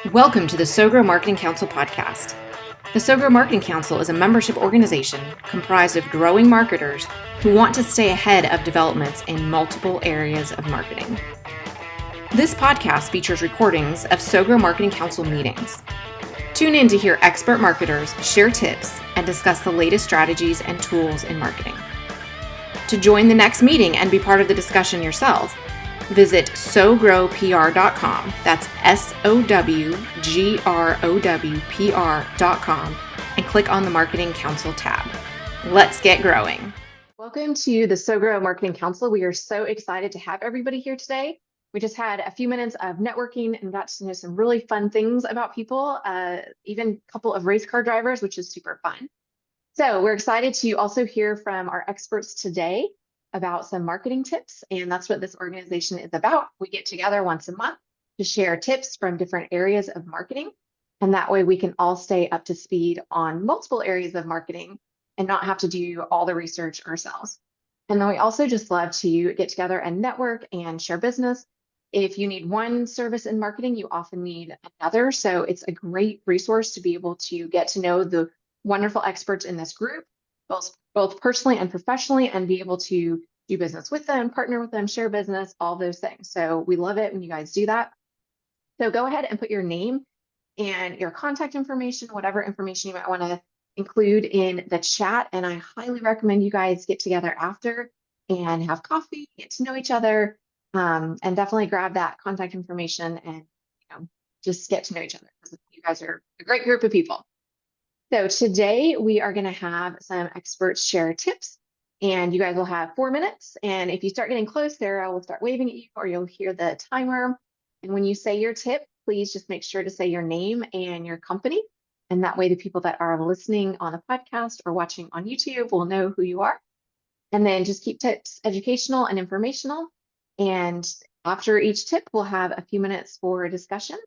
Welcome to the SoGrow Marketing Council podcast. The SoGrow Marketing Council is a membership organization comprised of growing marketers who want to stay ahead of developments in multiple areas of marketing. This podcast features recordings of SoGrow Marketing Council meetings. Tune in to hear expert marketers share tips and discuss the latest strategies and tools in marketing. To join the next meeting and be part of the discussion yourself, visit sogrowpr.com. That's SOWGROWPR.com and click on the Marketing Council tab. Let's get growing. Welcome to the SoGrow Marketing Council. We are so excited to have everybody here today. We just had a few minutes of networking and got to know some really fun things about people, even a couple of race car drivers, which is super fun. So we're excited to also hear from our experts today about some marketing tips, and that's what this organization is about. We get together once a month to share tips from different areas of marketing, and that way we can all stay up to speed on multiple areas of marketing and not have to do all the research ourselves. And then we also just love to get together and network and share business. If you need one service in marketing, you often need another, so it's a great resource to be able to get to know the wonderful experts in this group, both personally and professionally, and be able to do business with them, partner with them, share business, all those things. So we love it when you guys do that. So go ahead and put your name and your contact information, whatever information you might want to include in the chat. And I highly recommend you guys get together after and have coffee, get to know each other, and definitely grab that contact information and just get to know each other, because you guys are a great group of people. So today we are going to have some experts share tips, and you guys will have 4 minutes. And if you start getting close, Sarah will start waving at you, or you'll hear the timer. And when you say your tip, please just make sure to say your name and your company. And that way the people that are listening on the podcast or watching on YouTube will know who you are. And then just keep tips educational and informational. And after each tip, we'll have a few minutes for discussion.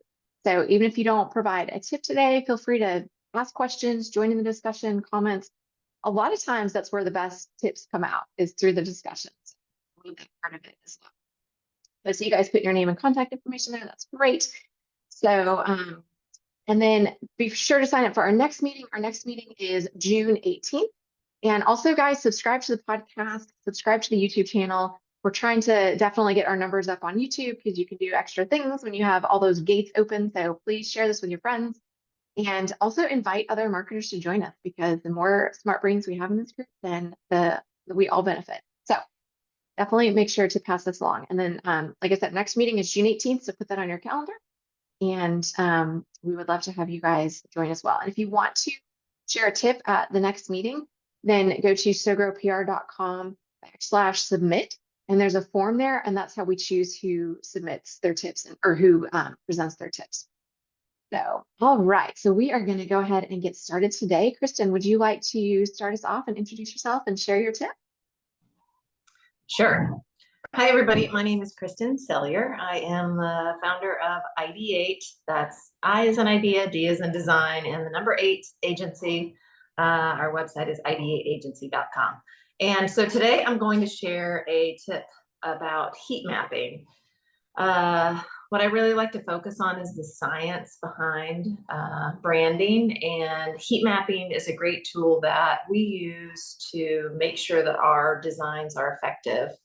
So even if you don't provide a tip today, feel free to ask questions, join in the discussion, comments. A lot of times that's where the best tips come out, is through the discussions. I love that part of it as well. But so you guys put your name and contact information there. That's great. So, and then be sure to sign up for our next meeting. Our next meeting is June 18th. And also, guys, subscribe to the podcast, subscribe to the YouTube channel. We're trying to definitely get our numbers up on YouTube, because you can do extra things when you have all those gates open. So please share this with your friends. And also invite other marketers to join us, because the more smart brains we have in this group, then we all benefit. So definitely make sure to pass this along. And then, like I said, next meeting is June 18th, so put that on your calendar. And we would love to have you guys join as well. And if you want to share a tip at the next meeting, then go to sogrowpr.com/submit. And there's a form there, and that's how we choose who submits their tips or who presents their tips. So, all right, so we are going to go ahead and get started today. Kristen, would you like to start us off and introduce yourself and share your tip? Sure. Hi, everybody. My name is Kristen Sellier. I am the founder of ID8. That's I as an idea, D as in design, and the number 8 agency. Our website is id8agency.com. And so today I'm going to share a tip about heat mapping. What I really like to focus on is the science behind branding, and heat mapping is a great tool that we use to make sure that our designs are effective.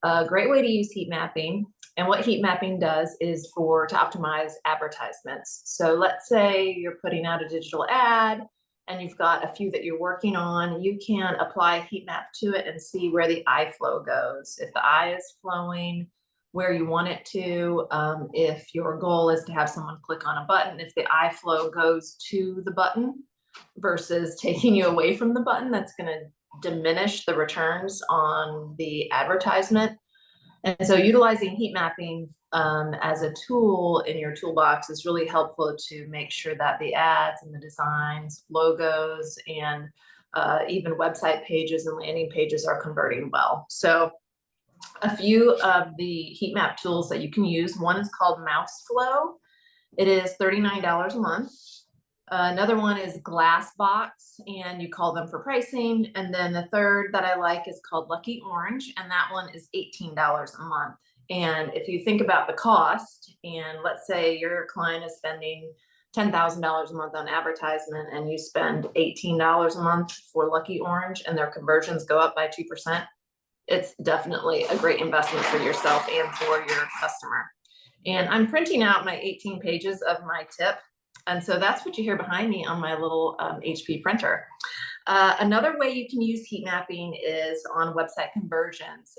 A great way to use heat mapping, and what heat mapping does is to optimize advertisements. So let's say you're putting out a digital ad and you've got a few that you're working on. You can apply a heat map to it and see where the eye flow goes. If the eye is flowing where you want it to, if your goal is to have someone click on a button, if the eye flow goes to the button versus taking you away from the button, that's going to diminish the returns on the advertisement. And so utilizing heat mapping as a tool in your toolbox is really helpful to make sure that the ads and the designs, logos, and even website pages and landing pages are converting well. So a few of the heat map tools that you can use. One is called Mouseflow. It is $39 a month. Another one is Glassbox, and you call them for pricing. And then the third that I like is called Lucky Orange, and that one is $18 a month. And if you think about the cost, and let's say your client is spending $10,000 a month on advertisement and you spend $18 a month for Lucky Orange and their conversions go up by 2%, it's definitely a great investment for yourself and for your customer. And I'm printing out my 18 pages of my tip. And so that's what you hear behind me on my little HP printer. Another way you can use heat mapping is on website conversions.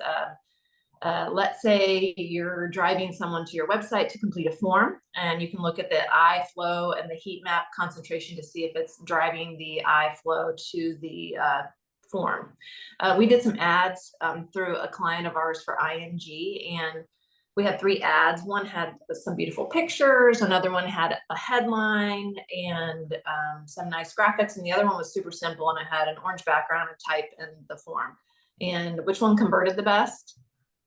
Let's say you're driving someone to your website to complete a form, and you can look at the eye flow and the heat map concentration to see if it's driving the eye flow to the form. We did some ads through a client of ours for ING, and we had 3 ads. One had some beautiful pictures, another one had a headline and some nice graphics, and the other one was super simple, and it had an orange background and type in the form. And which one converted the best?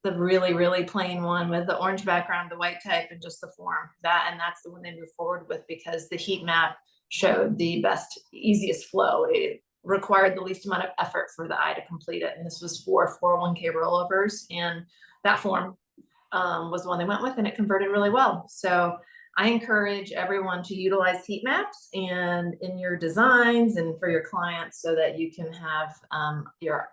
The really, really plain one with the orange background, the white type, and just the form. That's the one they moved forward with because the heat map showed the best, easiest flow. It required the least amount of effort for the eye to complete it. And this was for 401k rollovers. And that form was the one they went with, and it converted really well. So I encourage everyone to utilize heat maps and in your designs and for your clients so that you can have your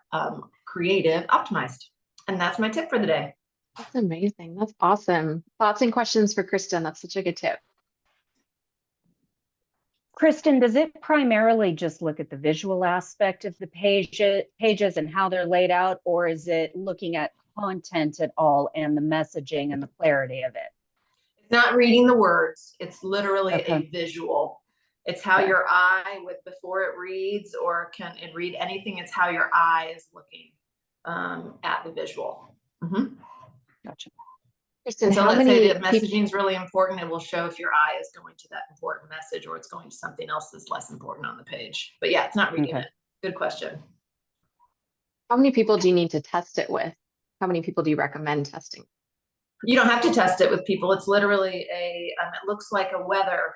creative optimized. And that's my tip for the day. That's amazing. That's awesome. Thoughts and questions for Kristen? That's such a good tip. Kristen, does it primarily just look at the visual aspect of the pages and how they're laid out, or is it looking at content at all and the messaging and the clarity of it? It's not reading the words. It's literally Okay. a visual. It's how Okay. your eye, before it reads or can it read anything, it's how your eye is looking at the visual. Mm-hmm. Gotcha. Kristen, So how let's many say that messaging is really important. It will show if your eye is going to that important message or it's going to something else that's less important on the page. But yeah, it's not reading Okay. it. Good question. How many people do you need to test it with? How many people do you recommend testing? You don't have to test it with people. It's literally it looks like a weather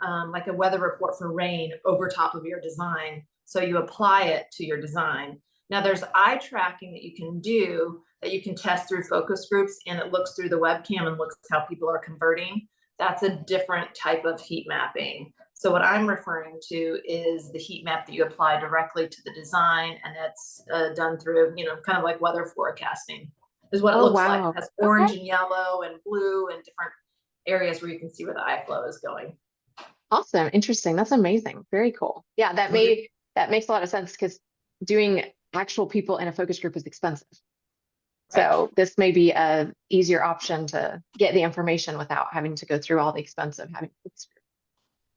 report for rain over top of your design. So you apply it to your design. Now there's eye tracking that you can do that you can test through focus groups, and it looks through the webcam and looks how people are converting. That's a different type of heat mapping. So what I'm referring to is the heat map that you apply directly to the design, and it's done through, kind of like weather forecasting is what it looks like. It has orange and yellow and blue and different areas where you can see where the eye flow is going. Awesome. Interesting. That's amazing. Very cool. Yeah, that makes a lot of sense because doing actual people in a focus group is expensive. Right. So this may be a easier option to get the information without having to go through all the expense of having a focus group.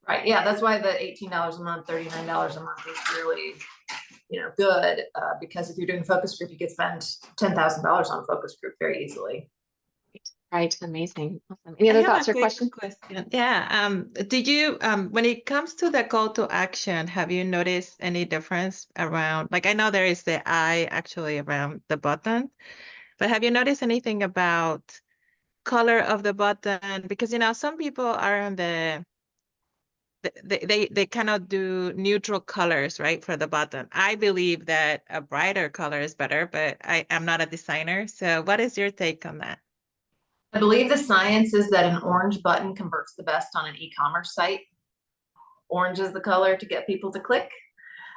Right. Yeah, that's why the $18 a month, $39 a month is really, good because if you're doing a focus group, you could spend $10,000 on a focus group very easily. Right. Amazing. Awesome. Any other thoughts or questions? Question. Yeah. Did you, when it comes to the call to action, have you noticed any difference around, like, I know there is the eye actually around the button, but have you noticed anything about color of the button? Because, some people are on they cannot do neutral colors, right, for the button. I believe that a brighter color is better, but I'm not a designer. So what is your take on that? I believe the science is that an orange button converts the best on an e-commerce site. Orange is the color to get people to click.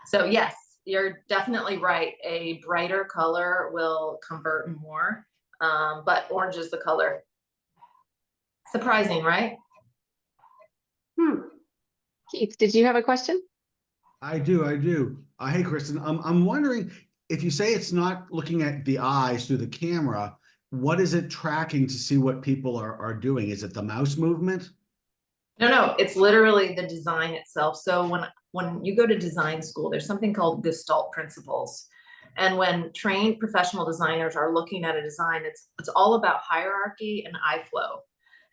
So yes, you're definitely right. A brighter color will convert more, but orange is the color. Surprising, right? Keith, did you have a question? I do. Hey, Kristen, I'm wondering if you say it's not looking at the eyes through the camera, what is it tracking to see what people are doing? Is it the mouse movement? No, it's literally the design itself. So when you go to design school, there's something called Gestalt principles. And when trained professional designers are looking at a design, it's all about hierarchy and eye flow.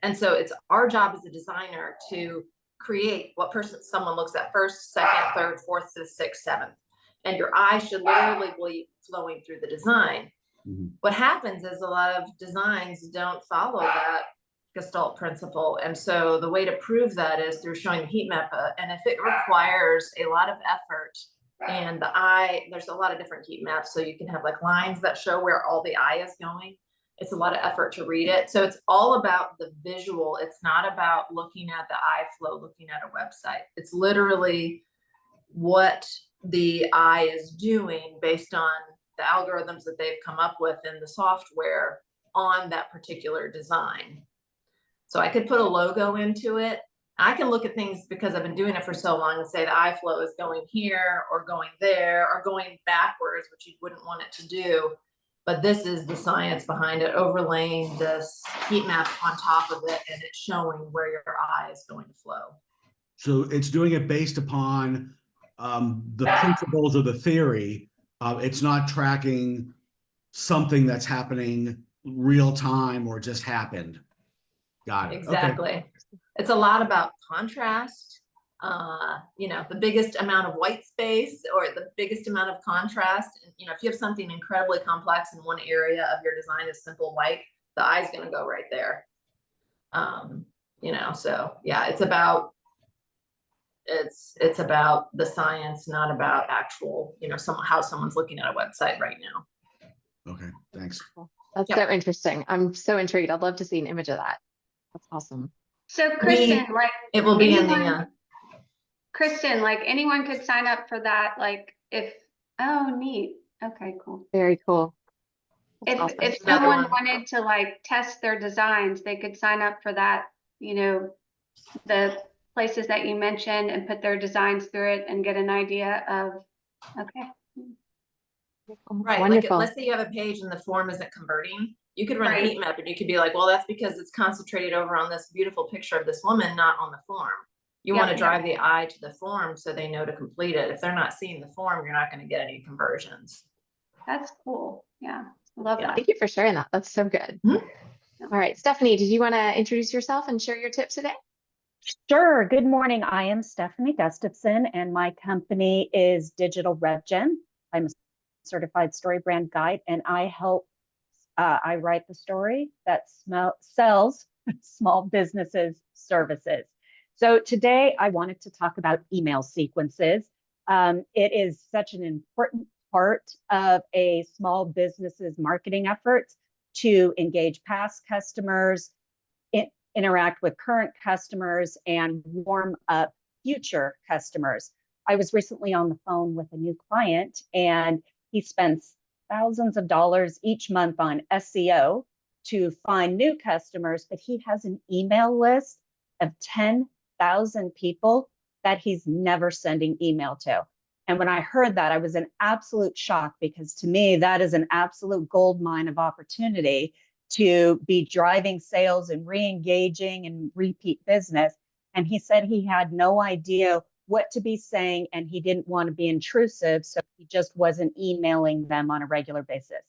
And so it's our job as a designer to create what someone looks at first, second, third, fourth, fifth, sixth, seventh. And your eye should literally be flowing through the design. Mm-hmm. What happens is a lot of designs don't follow that Gestalt principle. And so the way to prove that is through showing the heat map. And if it requires a lot of effort and the eye, there's a lot of different heat maps. So you can have like lines that show where all the eye is going. It's a lot of effort to read it. So it's all about the visual. It's not about looking at the eye flow, looking at a website. It's literally what the eye is doing based on the algorithms that they've come up with in the software on that particular design. So I could put a logo into it. I can look at things because I've been doing it for so long and say the eye flow is going here or going there or going backwards, which you wouldn't want it to do. But this is the science behind it, overlaying this heat map on top of it, and it's showing where your eye is going to flow. So it's doing it based upon the principles of the theory. It's not tracking something that's happening real time or just happened. Got it. Exactly. Okay. It's a lot about contrast. You know, the biggest amount of white space or the biggest amount of contrast. You know, if you have something incredibly complex in one area of your design is simple white, the eye's going to go right there. You know, so yeah, it's about the science, not about actual, you know, how someone's looking at a website right now. Okay. Thanks. That's Yep. so interesting. I'm so intrigued. I'd love to see an image of that. That's awesome. So Kristen, like It will be in the anyone, Kristen, like anyone could sign up for that. Like oh, neat. Okay, cool. Very cool. That's If awesome. if Another someone one. wanted to like test their designs, they could sign up for that, you know, the places that you mentioned and put their designs through it and get an idea of, okay. Right. Wonderful. Like let's say you have a page and the form isn't converting. You could run a Right. heat map and you could be like, well, that's because it's concentrated over on this beautiful picture of this woman, not on the form. You want to Yep. drive the eye to the form so they know to complete it. If they're not seeing the form, you're not going to get any conversions. That's cool. Yeah. I love Yeah. that. Thank you for sharing that. That's so good. Mhm. All right, Stephanie, did you want to introduce yourself and share your tips today? Sure. Good morning. I am Stephanie Gustafson, and my company is Digital RevGen. I'm a certified story brand guide, and I write the story that sells small businesses services. So today I wanted to talk about email sequences. It is such an important part of a small business's marketing efforts to engage past customers, interact with current customers, and warm up future customers. I was recently on the phone with a new client, and he spends thousands of dollars each month on SEO to find new customers, but he has an email list of 10,000 people that he's never sending email to. And when I heard that, I was in absolute shock, because to me, that is an absolute gold mine of opportunity to be driving sales and re-engaging and repeat business. And he said he had no idea what to be saying, and he didn't want to be intrusive, so he just wasn't emailing them on a regular basis.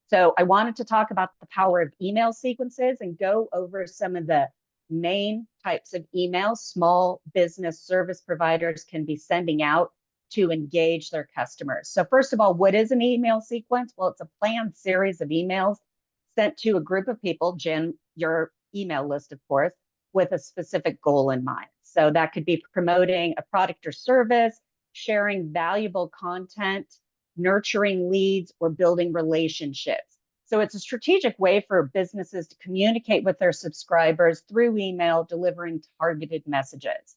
So I wanted to talk about the power of email sequences and go over some of the main types of emails small business service providers can be sending out to engage their customers. So first of all, what is an email sequence? Well, it's a planned series of emails sent to a group of people, Jen, your email list, of course, with a specific goal in mind. So that could be promoting a product or service, sharing valuable content, nurturing leads, or building relationships. So it's a strategic way for businesses to communicate with their subscribers through email, delivering targeted messages.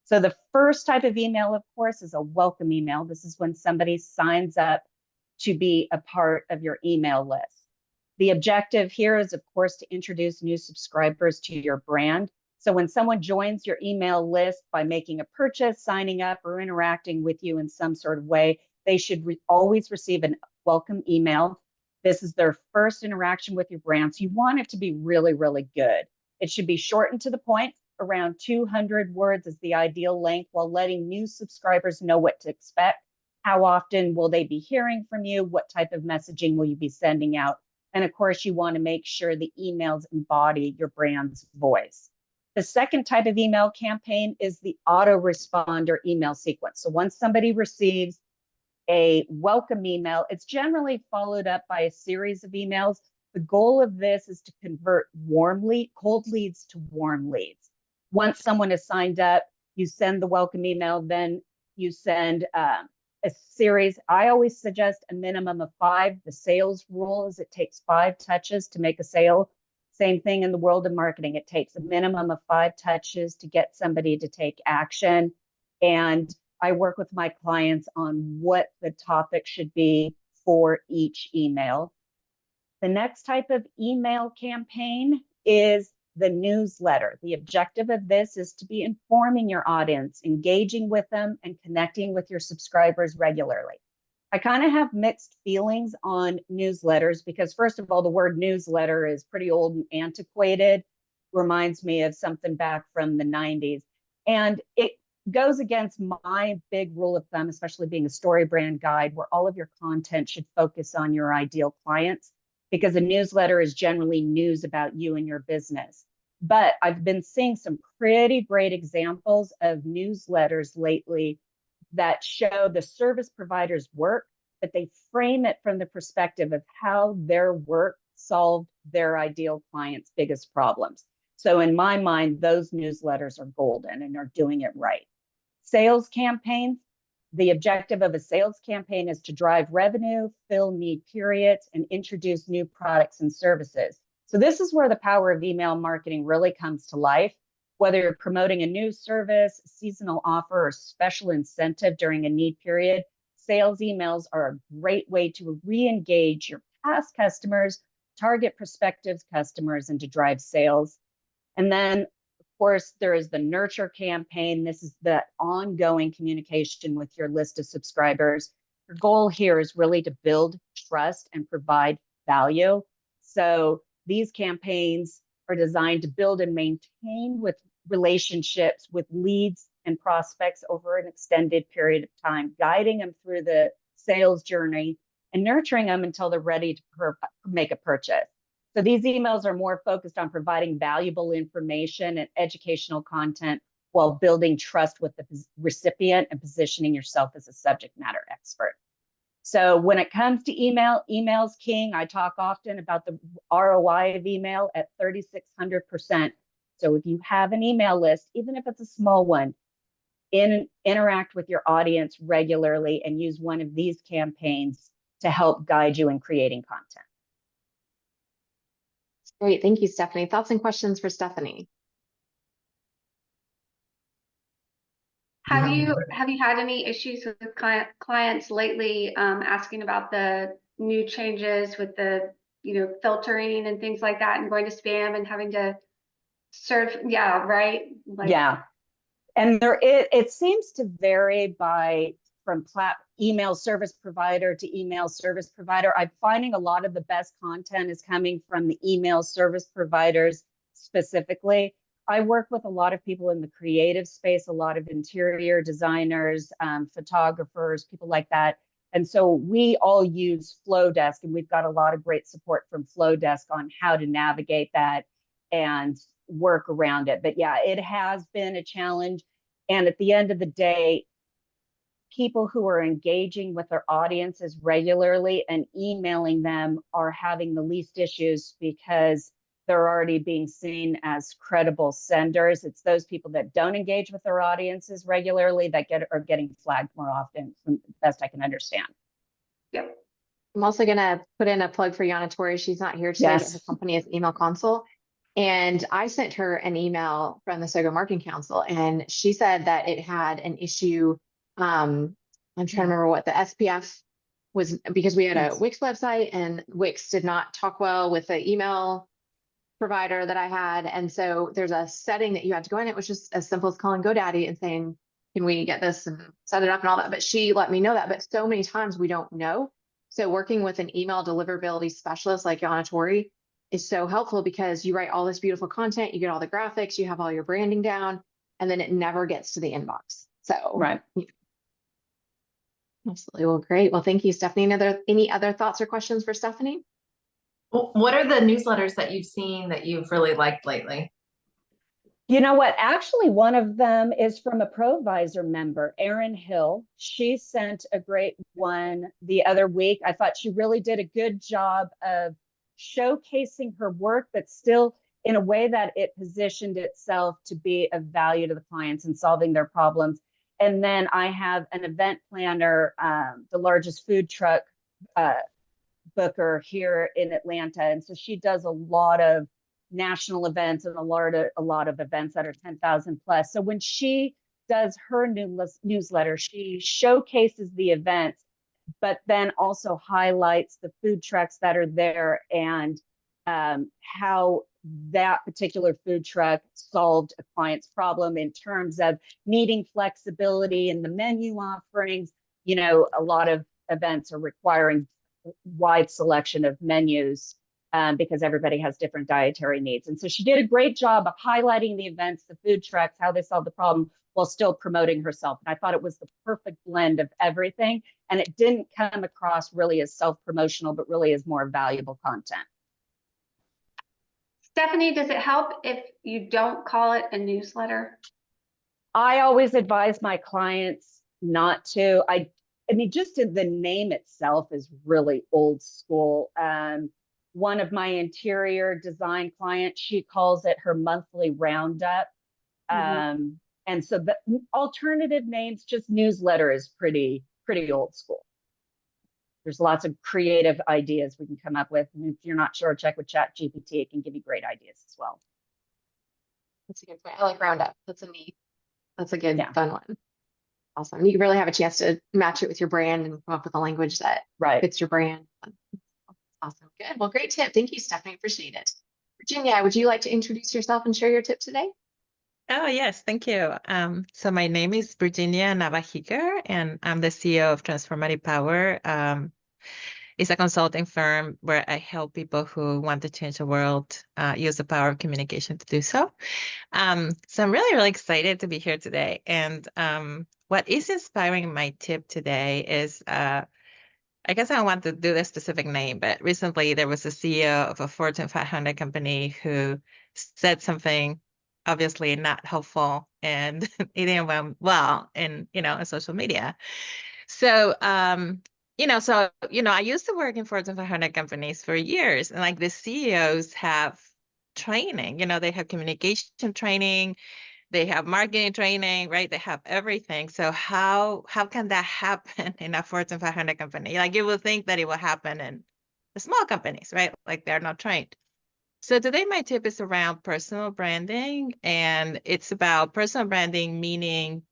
So the first type of email, of course, is a welcome email. This is when somebody signs up to be a part of your email list. The objective here is, of course, to introduce new subscribers to your brand. So when someone joins your email list by making a purchase, signing up, or interacting with you in some sort of way, they should always receive a welcome email. This is their first interaction with your brand. So you want it to be really, really good. It should be short and to the point. Around 200 words is the ideal length, while letting new subscribers know what to expect. How often will they be hearing from you? What type of messaging will you be sending out? And of course, you want to make sure the emails embody your brand's voice. The second type of email campaign is the autoresponder email sequence. So once somebody receives a welcome email, it's generally followed up by a series of emails. The goal of this is to convert cold leads to warm leads. Once someone is signed up, you send the welcome email, then you send a series. I always suggest a minimum of 5. The sales rule is it takes 5 touches to make a sale. Same thing in the world of marketing. It takes a minimum of 5 touches to get somebody to take action. And I work with my clients on what the topic should be for each email. The next type of email campaign is the newsletter. The objective of this is to be informing your audience, engaging with them, and connecting with your subscribers regularly. I kind of have mixed feelings on newsletters because, first of all, the word newsletter is pretty old and antiquated, reminds me of something back from the 90s. And it goes against my big rule of thumb, especially being a story brand guide, where all of your content should focus on your ideal clients, because a newsletter is generally news about you and your business. But I've been seeing some pretty great examples of newsletters lately that show the service provider's work, but they frame it from the perspective of how their work solved their ideal client's biggest problems. So in my mind, those newsletters are golden and are doing it right. Sales campaigns. The objective of a sales campaign is to drive revenue, fill need periods, and introduce new products and services. So this is where the power of email marketing really comes to life. Whether you're promoting a new service, seasonal offer, or special incentive during a need period, sales emails are a great way to re-engage your past customers, target prospective customers, and to drive sales. And then course, there is the nurture campaign. This is the ongoing communication with your list of subscribers. Your goal here is really to build trust and provide value. So these campaigns are designed to build and maintain with relationships with leads and prospects over an extended period of time, guiding them through the sales journey and nurturing them until they're ready to make a purchase. So these emails are more focused on providing valuable information and educational content while building trust with the recipient and positioning yourself as a subject matter expert. So when it comes to email's king. I talk often about the ROI of email at 3,600%. So if you have an email list, even if it's a small one, interact with your audience regularly and use one of these campaigns to help guide you in creating content. Great. Thank you, Stephanie. Thoughts and questions for Stephanie? Have you had any issues with clients lately asking about the new changes with the filtering and things like that, and going to spam and having to search? Yeah, right. Yeah, and it seems to vary from email service provider to email service provider. I'm finding a lot of the best content is coming from the email service providers specifically. I work with a lot of people in the creative space, a lot of interior designers, photographers, people like that. And so we all use Flowdesk, and we've got a lot of great support from Flowdesk on how to navigate that and work around it. But yeah, it has been a challenge. And at the end of the day, people who are engaging with their audiences regularly and emailing them are having the least issues because they're already being seen as credible senders. It's those people that don't engage with their audiences regularly that are getting flagged more often, from the best I can understand. Yep. I'm also going to put in a plug for Yana Tori. She's not here today, but her company is Email Console. And I sent her an email from the SOGO Marketing Council, and she said that it had an issue. I'm trying to remember what the SPF was, because we had a Wix website and Wix did not talk well with the email provider that I had. And so there's a setting that you had to go in. It was just as simple as calling GoDaddy and saying, can we get this and set it up and all that? But she let me know that. But so many times we don't know. So working with an email deliverability specialist like Yana Tori is so helpful, because you write all this beautiful content, you get all the graphics, you have all your branding down, and then it never gets to the inbox. So right. Absolutely. Well, great. Well, thank you, Stephanie. Any other thoughts or questions for Stephanie? What are the newsletters that you've seen that you've really liked lately? You know what? Actually, one of them is from a Provisor member, Erin Hill. She sent a great one the other week. I thought she really did a good job of showcasing her work, but still in a way that it positioned itself to be of value to the clients and solving their problems. And then I have an event planner, the largest food truck booker here in Atlanta. And so she does a lot of national events and a lot of events that are 10,000 plus. So when she does her newsletter, she showcases the events, but then also highlights the food trucks that are there and how that particular food truck solved a client's problem in terms of meeting flexibility in the menu offerings. You know, a lot of events are requiring wide selection of menus because everybody has different dietary needs. And so she did a great job of highlighting the events, the food trucks, how they solved the problem while still promoting herself. And I thought it was the perfect blend of everything. And it didn't come across really as self-promotional, but really as more valuable content. Stephanie, does it help if you don't call it a newsletter? I always advise my clients not to. I mean, just the name itself is really old school. One of my interior design clients, she calls it her monthly roundup. And so the alternative names, just newsletter is pretty old school. There's lots of creative ideas we can come up with. And if you're not sure, check with ChatGPT. It can give you great ideas as well. That's a good point. I like Roundup. That's a good, Yeah. fun one. Awesome. You really have a chance to match it with your brand and come up with a language that fits your brand. Awesome. Good. Well, great tip. Thank you, Stephanie. Appreciate it. Virginia, would you like to introduce yourself and share your tip today? Oh, yes, thank you. So my name is Virginia Navajiger, and I'm the CEO of Transformative Power. It's a consulting firm where I help people who want to change the world use the power of communication to do so. So I'm really, really excited to be here today. And what is inspiring my tip today is, I guess I don't want to do the specific name, but recently there was a CEO of a Fortune 500 company who said something obviously not helpful, and it didn't went well in, on social media. So, I used to work in Fortune 500 companies for years, and like the CEOs have training, they have communication training, they have marketing training, right? They have everything. So how can that happen in a Fortune 500 company? Like you would think that it will happen in the small companies, right? Like they're not trained. So today my tip is around personal branding, and it's about personal branding, meaning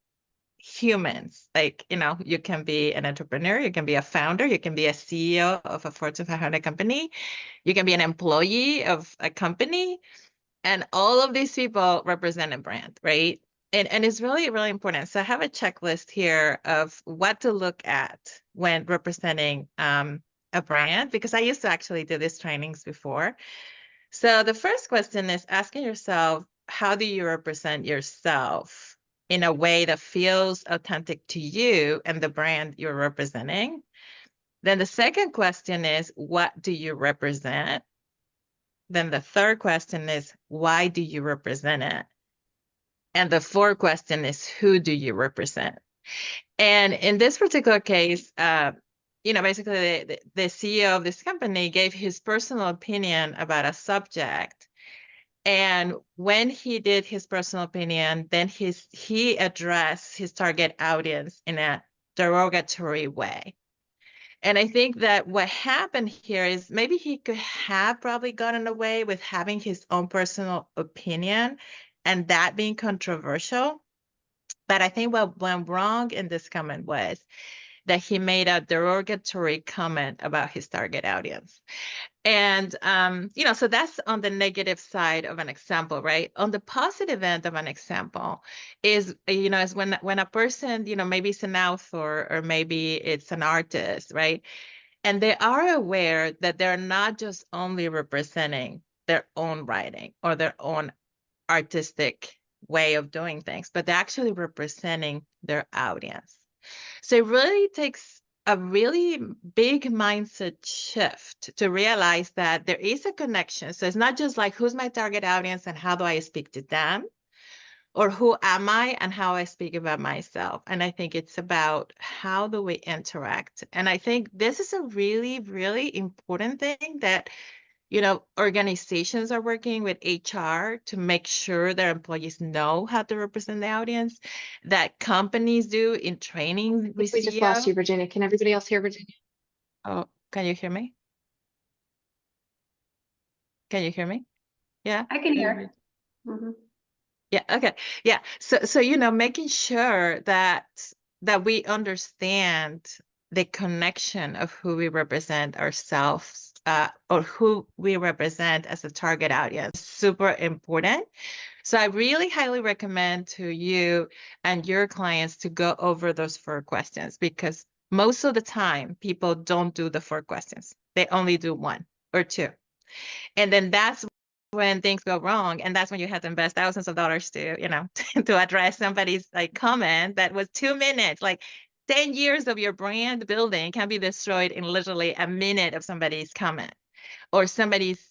humans. Like, you can be an entrepreneur, you can be a founder, you can be a CEO of a Fortune 500 company, you can be an employee of a company, and all of these people represent a brand, right? And it's really, really important. So I have a checklist here of what to look at when representing a brand, because I used to actually do these trainings before. So the first question is asking yourself, how do you represent yourself in a way that feels authentic to you and the brand you're representing? Then the second question is, what do you represent? Then the third question is, why do you represent it? And the fourth question is, who do you represent? And in this particular case, basically the CEO of this company gave his personal opinion about a subject. And when he did his personal opinion, then he addressed his target audience in a derogatory way. And I think that what happened here is maybe he could have probably gotten away with having his own personal opinion and that being controversial. But I think what went wrong in this comment was that he made a derogatory comment about his target audience. And, so that's on the negative side of an example, right? On the positive end of an example is, is when a person, maybe it's an author or maybe it's an artist, right? And they are aware that they're not just only representing their own writing or their own artistic way of doing things, but they're actually representing their audience. So it really takes a really big mindset shift to realize that there is a connection. So it's not just like, who's my target audience and how do I speak to them? Or who am I and how I speak about myself? And I think it's about how do we interact. And I think this is a really, really important thing that organizations are working with HR to make sure their employees know how to represent the audience, that companies do in training with We just lost CEO. you, Virginia. Can everybody else hear Virginia? Oh, can you hear me? Can you hear me? Yeah. I can hear. Mhm. Yeah, okay. Yeah. So making sure that we understand the connection of who we represent ourselves, or who we represent as a target audience, super important. So I really highly recommend to you and your clients to go over those 4 questions, because most of the time people don't do the 4 questions. They only do 1 or 2. And then that's when things go wrong, and that's when you have to invest thousands of dollars to to address somebody's comment that was 2 minutes. Like 10 years of your brand building can be destroyed in literally a minute of somebody's comment, or somebody's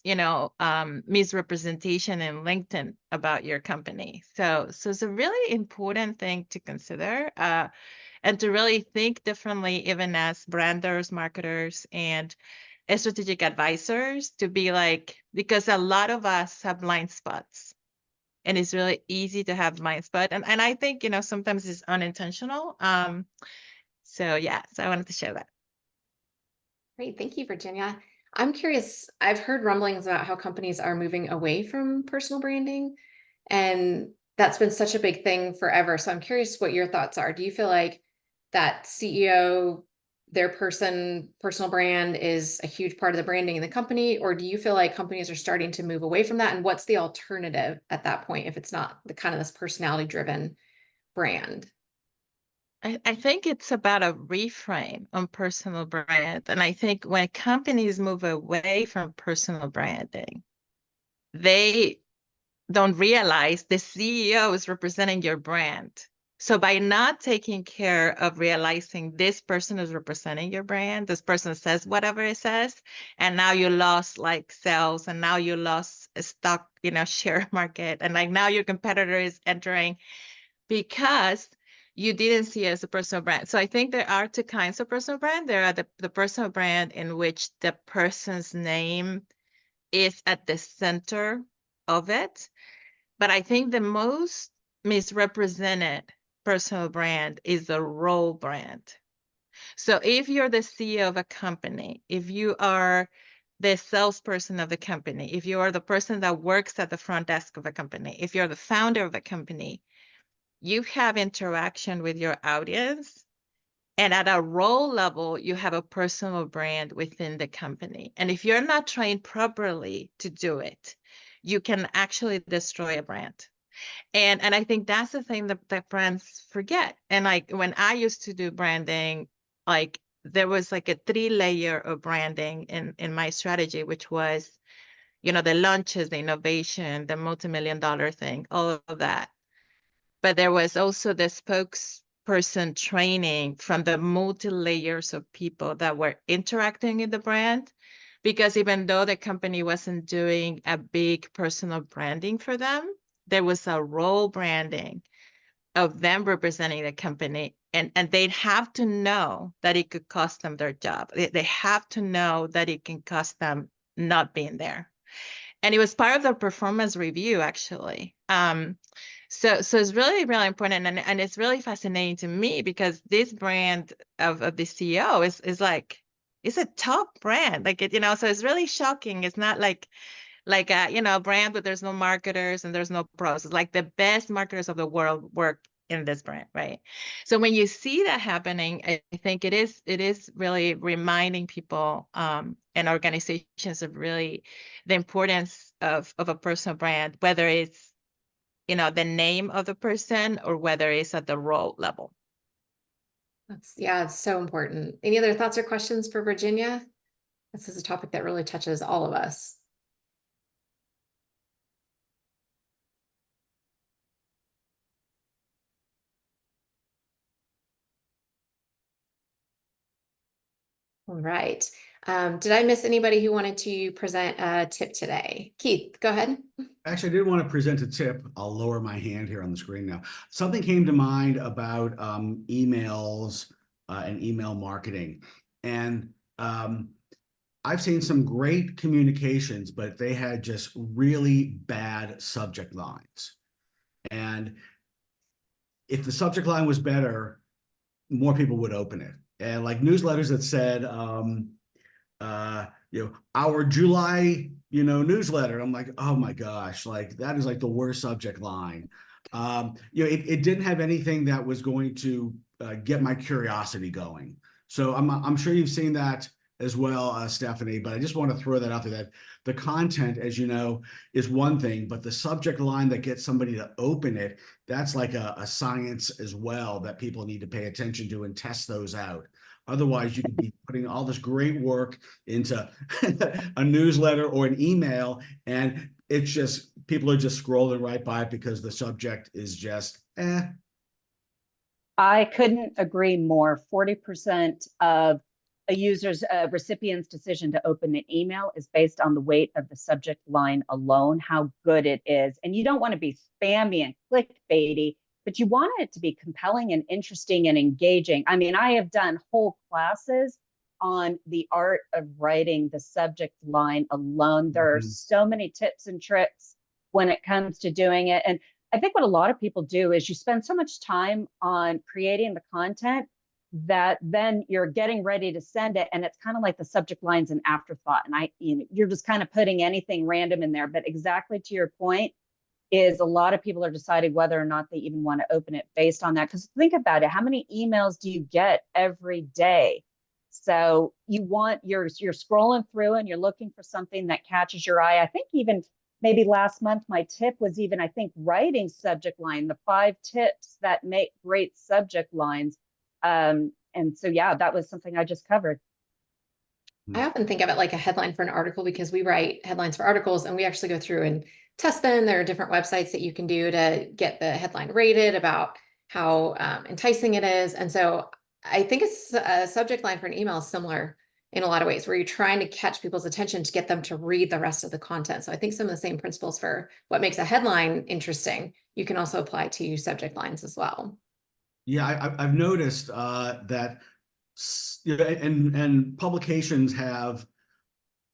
misrepresentation in LinkedIn about your company. So it's a really important thing to consider, and to really think differently, even as branders, marketers, and strategic advisors, to be like, because a lot of us have blind spots, and it's really easy to have blind spot. And I think, sometimes it's unintentional. So yeah, so I wanted to share that. Great. Thank you, Virginia. I'm curious. I've heard rumblings about how companies are moving away from personal branding, and that's been such a big thing forever. So I'm curious what your thoughts are. Do you feel like that CEO, their personal brand is a huge part of the branding in the company, or do you feel like companies are starting to move away from that? And what's the alternative at that point if it's not the kind of this personality driven brand? I think it's about a reframe on personal brand. And I think when companies move away from personal branding, they don't realize the CEO is representing your brand. So by not taking care of realizing this person is representing your brand, this person says whatever it says, and now you lost like sales, and now you lost a stock, share market, and like now your competitor is entering because you didn't see it as a personal brand. So I think there are 2 kinds of personal brand. There are the personal brand in which the person's name is at the center of it. But I think the most misrepresented personal brand is the role brand. So if you're the CEO of a company, if you are the salesperson of the company, if you are the person that works at the front desk of a company, if you're the founder of a company, you have interaction with your audience. And at a role level, you have a personal brand within the company. And if you're not trained properly to do it, you can actually destroy a brand. And I think that's the thing that brands forget. And like when I used to do branding, like there was like a 3-layer of branding in my strategy, which was, the launches, the innovation, the multi-million-dollar thing, all of that. But there was also the spokesperson training from the multi-layers of people that were interacting in the brand. Because even though the company wasn't doing a big personal branding for them, there was a role branding of them representing the company. And they'd have to know that it could cost them their job. They have to know that it can cost them not being there. And it was part of the performance review, actually. So it's really, really important. And it's really fascinating to me because this brand of the CEO is like, it's a top brand. Like it, so it's really shocking. It's not like a brand, but there's no marketers and there's no pros. It's like the best marketers of the world work in this brand, right? So when you see that happening, I think it is really reminding people and organizations of really the importance of a personal brand, whether it's the name of the person or whether it's at the role level. It's so important. Any other thoughts or questions for Virginia? This is a topic that really touches all of us. All right. Did I miss anybody who wanted to present a tip today? Keith, go ahead. Actually, I did want to present a tip. I'll lower my hand here on the screen now. Something came to mind about emails and email marketing. And I I've seen some great communications, but they had just really bad subject lines. And if the subject line was better, more people would open it. And like newsletters that said, our July, newsletter. I'm like, oh my gosh, like that is like the worst subject line. It didn't have anything that was going to get my curiosity going. So I'm sure you've seen that as well, Stephanie, but I just want to throw that out there that the content, as you know, is one thing, but the subject line that gets somebody to open it, that's like a science as well that people need to pay attention to and test those out. Otherwise, you could be putting all this great work into a newsletter or an email, and it's just people are just scrolling right by it because the subject is just I couldn't agree more. 40% of a user's recipient's decision to open an email is based on the weight of the subject line alone, how good it is. And you don't want to be spammy and clickbaity, but you want it to be compelling and interesting and engaging. I mean, I have done whole classes on the art of writing the subject line alone. There are so many tips and tricks when it comes to doing it. And I think what a lot of people do is you spend so much time on creating the content that then you're getting ready to send it, and it's kind of like the subject line's an afterthought, and you're just kind of putting anything random in there. But exactly to your point is a lot of people are deciding whether or not they even want to open it based on that. Because think about it, how many emails do you get every day? So you're scrolling through and you're looking for something that catches your eye. I think even maybe last month, my tip was even, I think, writing subject line, the 5 tips that make great subject lines. And so, yeah, that was something I just covered. I often think of it like a headline for an article because we write headlines for articles and we actually go through and test them. There are different websites that you can do to get the headline rated about how enticing it is. And so I think it's a subject line for an email is similar in a lot of ways, where you're trying to catch people's attention to get them to read the rest of the content. So I think some of the same principles for what makes a headline interesting, you can also apply to subject lines as well. Yeah, I've noticed that, and publications have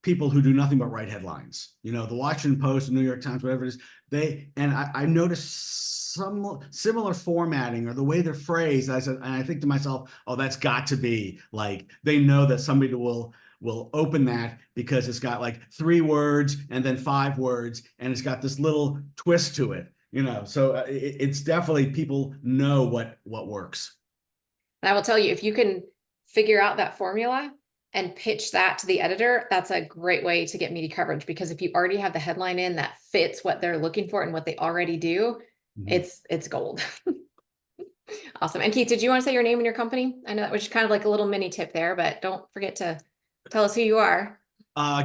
people who do nothing but write headlines. The Washington Post, the New York Times, whatever it is, I noticed some similar formatting or the way they're phrased. And I think to myself, oh, that's got to be like they know that somebody will open that because it's got like 3 words and then 5 words, and it's got this little twist to it. So it's definitely people know what works. And I will tell you, if you can figure out that formula and pitch that to the editor, that's a great way to get media coverage, because if you already have the headline in that fits what they're looking for and what they already do, it's gold. Awesome. And Keith, did you want to say your name and your company? I know that was kind of like a little mini tip there, but don't forget to tell us who you are.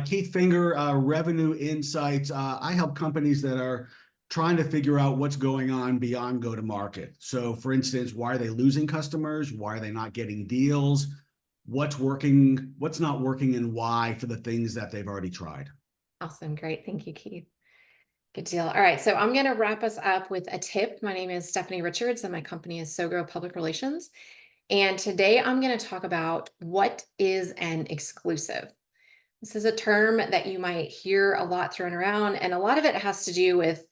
Keith Finger, Revenue Insights. I help companies that are trying to figure out what's going on beyond go-to-market. So for instance, why are they losing customers? Why are they not getting deals? What's working, what's not working, and why for the things that they've already tried. Awesome. Great. Thank you, Keith. Good deal. All right. So I'm going to wrap us up with a tip. My name is Stephanie Richards and my company is SoGrow Public Relations. And today I'm going to talk about what is an exclusive. This is a term that you might hear a lot thrown around, and a lot of it has to do with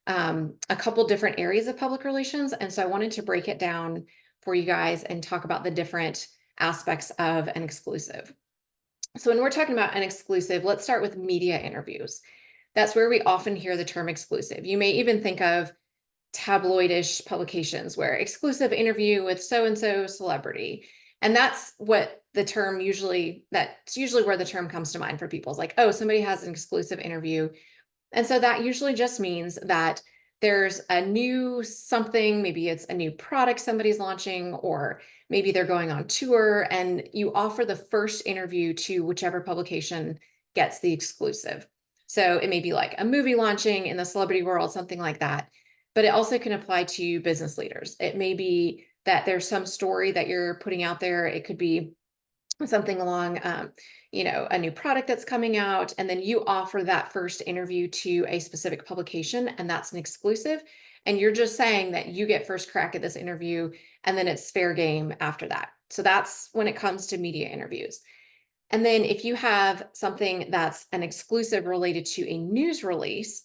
a couple different areas of public relations. And so I wanted to break it down for you guys and talk about the different aspects of an exclusive. So when we're talking about an exclusive, let's start with media interviews. That's where we often hear the term exclusive. You may even think of tabloidish publications where exclusive interview with so-and-so celebrity. And that's what the term that's usually where the term comes to mind for people. It's like, oh, somebody has an exclusive interview. And so that usually just means that there's a new something, maybe it's a new product somebody's launching, or maybe they're going on tour, and you offer the first interview to whichever publication gets the exclusive. So it may be like a movie launching in the celebrity world, something like that. But it also can apply to business leaders. It may be that there's some story that you're putting out there. It could be something along, a new product that's coming out, and then you offer that first interview to a specific publication, and that's an exclusive. And you're just saying that you get first crack at this interview, and then it's fair game after that. So that's when it comes to media interviews. And then if you have something that's an exclusive related to a news release,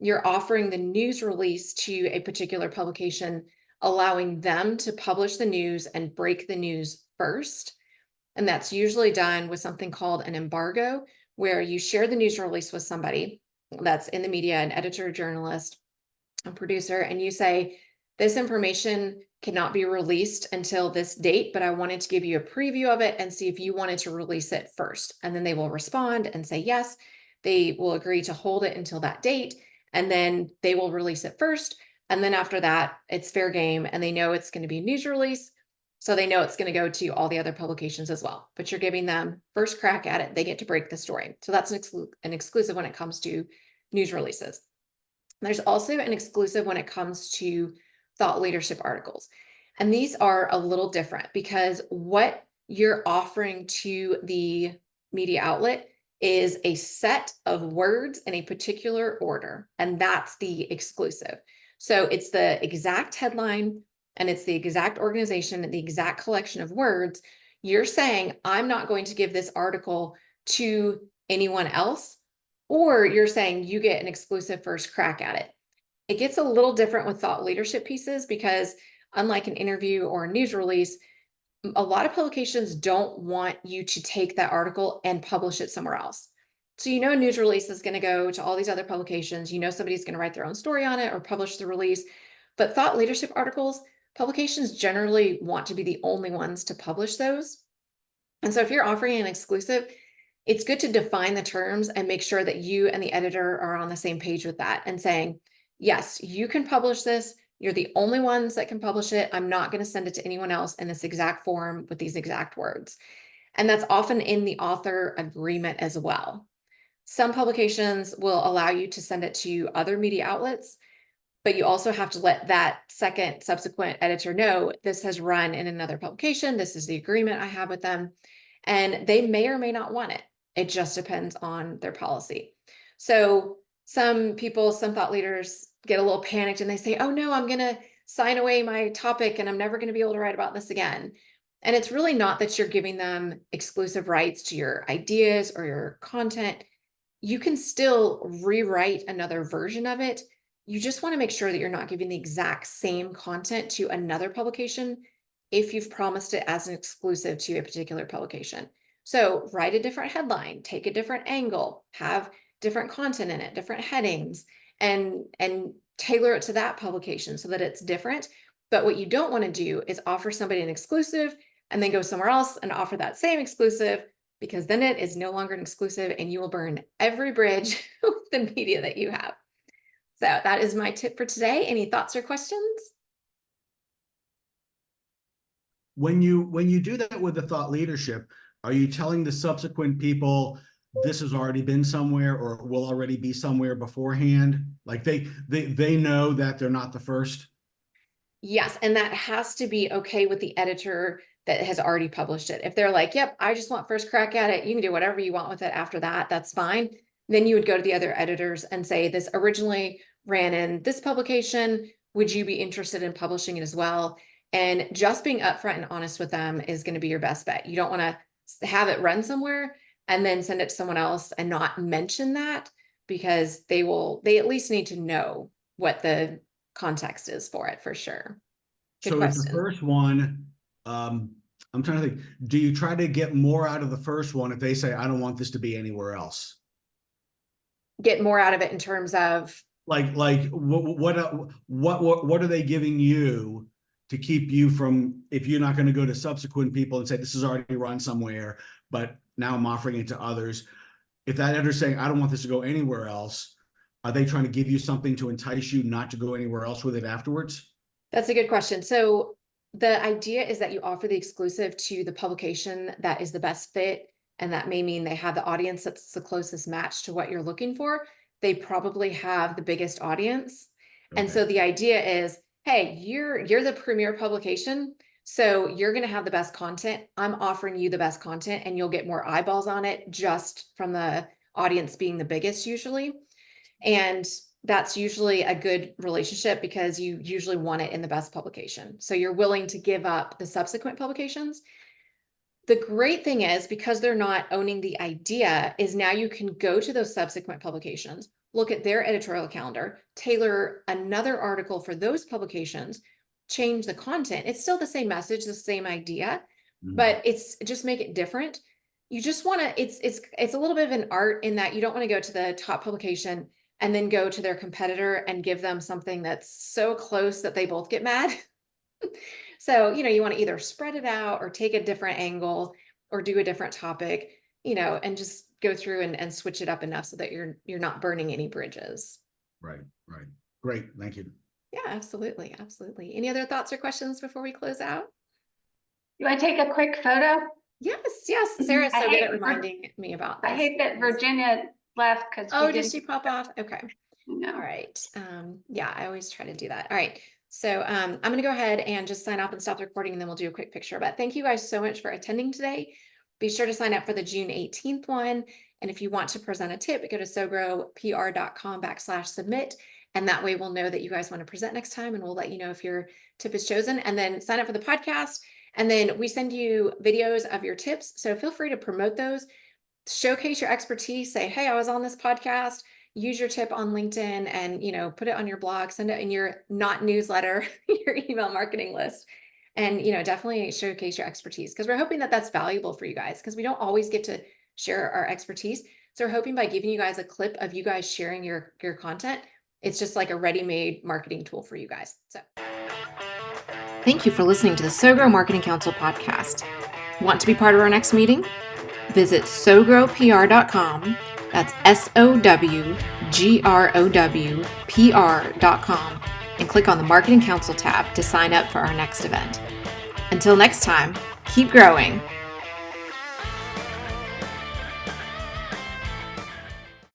you're offering the news release to a particular publication, allowing them to publish the news and break the news first. And that's usually done with something called an embargo, where you share the news release with somebody that's in the media, an editor, journalist, a producer, and you say, this information cannot be released until this date, but I wanted to give you a preview of it and see if you wanted to release it first. And then they will respond and say yes. They will agree to hold it until that date, and then they will release it first. And then after that, it's fair game, and they know it's going to be a news release. So they know it's going to go to all the other publications as well. But you're giving them first crack at it. They get to break the story. So that's an exclusive when it comes to news releases. There's also an exclusive when it comes to thought leadership articles. And these are a little different because what you're offering to the media outlet is a set of words in a particular order, and that's the exclusive. So it's the exact headline and it's the exact organization and the exact collection of words. You're saying, I'm not going to give this article to anyone else, or you're saying you get an exclusive first crack at it. It gets a little different with thought leadership pieces because unlike an interview or a news release, a lot of publications don't want you to take that article and publish it somewhere else. So you know, a news release is going to go to all these other publications. You know, somebody's going to write their own story on it or publish the release. But thought leadership articles, publications generally want to be the only ones to publish those. And so if you're offering an exclusive, it's good to define the terms and make sure that you and the editor are on the same page with that and saying, yes, you can publish this. You're the only ones that can publish it. I'm not going to send it to anyone else in this exact form with these exact words. And that's often in the author agreement as well. Some publications will allow you to send it to other media outlets, but you also have to let that second subsequent editor know this has run in another publication. This is the agreement I have with them. And they may or may not want it. It just depends on their policy. So some people, some thought leaders get a little panicked and they say, oh no, I'm going to sign away my topic and I'm never going to be able to write about this again. And it's really not that you're giving them exclusive rights to your ideas or your content. You can still rewrite another version of it. You just want to make sure that you're not giving the exact same content to another publication if you've promised it as an exclusive to a particular publication. So write a different headline, take a different angle, have different content in it, different headings, and tailor it to that publication so that it's different. But what you don't want to do is offer somebody an exclusive and then go somewhere else and offer that same exclusive, because then it is no longer an exclusive and you will burn every bridge with the media that you have. So that is my tip for today. Any thoughts or questions? When you do that with the thought leadership, are you telling the subsequent people this has already been somewhere or will already be somewhere beforehand? Like they know that they're not the first? Yes, and that has to be okay with the editor that has already published it. If they're like, yep, I just want first crack at it, you can do whatever you want with it after that, that's fine. Then you would go to the other editors and say, this originally ran in this publication. Would you be interested in publishing it as well? And just being upfront and honest with them is going to be your best bet. You don't want to have it run somewhere and then send it to someone else and not mention that, because they at least need to know what the context is for it for sure. Good So if the question. first one, I'm trying to think, do you try to get more out of the first one if they say, I don't want this to be anywhere else? Get more out of it in terms of, Like what are they giving you to keep you from, if you're not going to go to subsequent people and say this is already run somewhere, but now I'm offering it to others. If that editor's saying, I don't want this to go anywhere else, are they trying to give you something to entice you not to go anywhere else with it afterwards? that's a good question. So the idea is that you offer the exclusive to the publication that is the best fit. And that may mean they have the audience that's the closest match to what you're looking for. They probably have the biggest audience. And Okay. so the idea is, hey, you're the premier publication, so you're going to have the best content. I'm offering you the best content and you'll get more eyeballs on it just from the audience being the biggest usually. And that's usually a good relationship because you usually want it in the best publication. So you're willing to give up the subsequent publications. The great thing is, because they're not owning the idea, is now you can go to those subsequent publications, look at their editorial calendar, tailor another article for those publications, change the content. It's still the same message, the same idea, but it's just make it different. You just want to, it's a little bit of an art in that you don't want to go to the top publication and then go to their competitor and give them something that's so close that they both get mad. So, you want to either spread it out or take a different angle or do a different topic, and just go through and switch it up enough so that you're not burning any bridges. Right. Great. Thank you. Yeah, absolutely. Absolutely. Any other thoughts or questions before we close out? Do I take a quick photo? Yes. Sarah's I so good hate at reminding me about this. I hate that Virginia left because Oh, did she pop off? Okay. No. All right. Yeah, I always try to do that. All right. So I'm going to go ahead and just sign off and stop the recording, and then we'll do a quick picture. But thank you guys so much for attending today. Be sure to sign up for the June 18th one. And if you want to present a tip, go to sogrowpr.com/submit. And that way we'll know that you guys want to present next time, and we'll let you know if your tip is chosen. And then sign up for the podcast. And then we send you videos of your tips. So feel free to promote those, showcase your expertise, say, hey, I was on this podcast. Use your tip on LinkedIn and, put it on your blog, send it in your not newsletter, your email marketing list, and, definitely showcase your expertise, because we're hoping that that's valuable for you guys, because we don't always get to share our expertise. So we're hoping by giving you guys a clip of you guys sharing your content, it's just like a ready-made marketing tool for you guys. So thank you for listening to the SoGrow Marketing Council podcast. Want to be part of our next meeting? Visit sogrowpr.com. That's SOWGROWPR.com and click on the Marketing Council tab to sign up for our next event. Until next time, keep growing.